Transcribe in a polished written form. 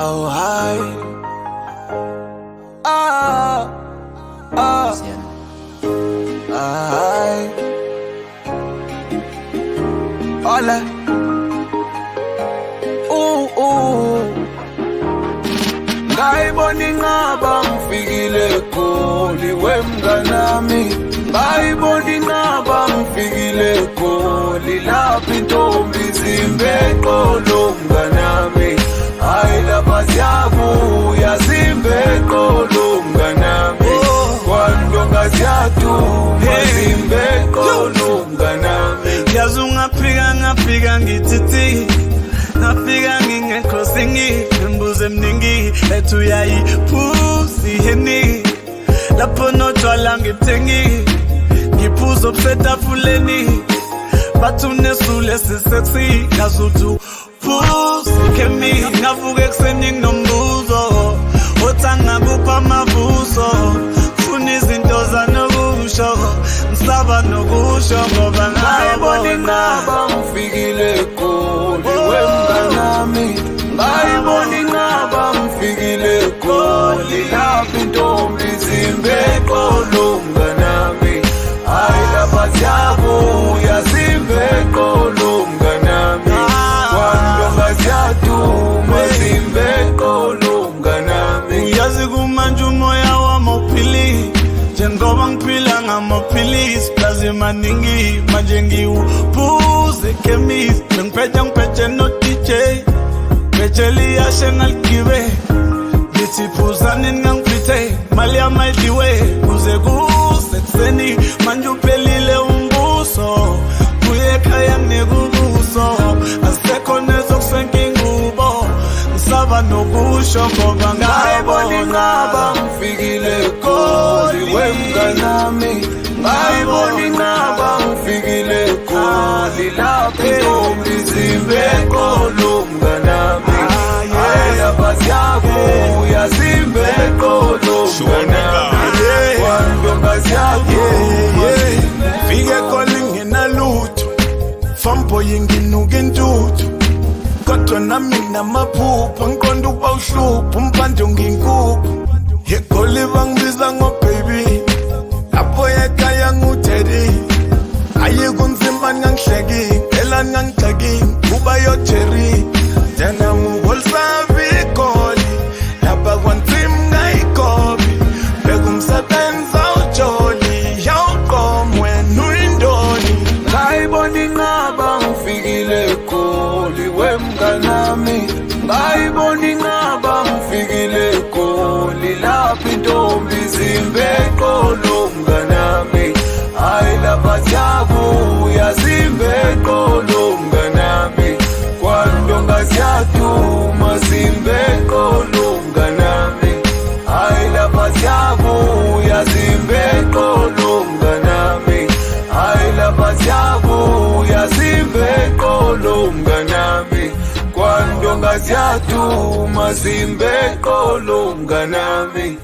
Oh, hi. Ah, ah, hi. Hola. Ngayibona inqaba ngifikile Goli wemnganami. Ngayibona inqaba ngifikile Goli lapha intombi zimbeqolo mnganami. Hayi lapha siyabuya zimbeqolo mnganami. Kwandonga siyaduma zimbeqolo mnganami. Yazi ngafika ngithithi ngafika ngingekho sengimbuze emningi ethi uyayiphuzi yini lapho notshwala ngithengi ngiphuza obusetafuleni bathi unesule sisexy ngasuthi phuzi kemi ngavuka ekuseni nginombuzo othanga kupha amabuso funa izinto zanokusho ngisaba nokusho ngoba ngayibona inqaba ngifikile Goli wemnganami. Ngayibona inqaba ngifikile Goli lapha intombi zimbeqolo mnganami. Hayi lapha siyabuya zimbeqolo mnganami. Kwandonga siyaduma zimbeqolo mnganami. Uyazi kumanje umoya wami uphilile njengoba ngiphila ngamaphilisi plazi maningi manje ngiwuphuze ekhemisi ngiphethe no DJ Becheli yashe ngaligibe ngithi phuzani ngangiphethe mali yamayidliwe kuze kusekuseni manje uphelile umbuso kuye ekhaya nginekubuso asekho nezokusenka ingubo ngisaba nokusho ngoba ngayibona inqaba ngifikile Goli wemnganami. Ngayibona inqaba ngifikile Goli lapha intombi zimbeqolo mnganami. Hayi lapha siyabuya zimbeqolo mnganami. Kwandonga siyaduma fike Goli nginalutho famboy nginuka intuthu kodwa nami namaphupho ngiqonda ukuba uhlupho umpande nginkupho yeGoli bangibiza ngobaby lapho ekhaya nguteri ayi kunzima ngangihleki phela ngangixaki kuba yoJerry tena ngolsavi Goli lapha kwanzima ngayikobi bekumsebenza uJoli yawuqomwe nuyindoni. ngayibona inqaba ngifikile Goli wemnganami. Ngayibona inqaba ngifikile Goli lapha intombi zimbeqolo mnganami. Hayi lapha siyabuya zimbeqolo mnganami. Kwandonga siyaduma zimbeqolo mnganami. Hayi lapha siyabuya zimbeqolo mnganami. Hayi lapha siyabuya zimbeqolo mnganami. Kwandonga siyaduma zimbeqolo mnganami.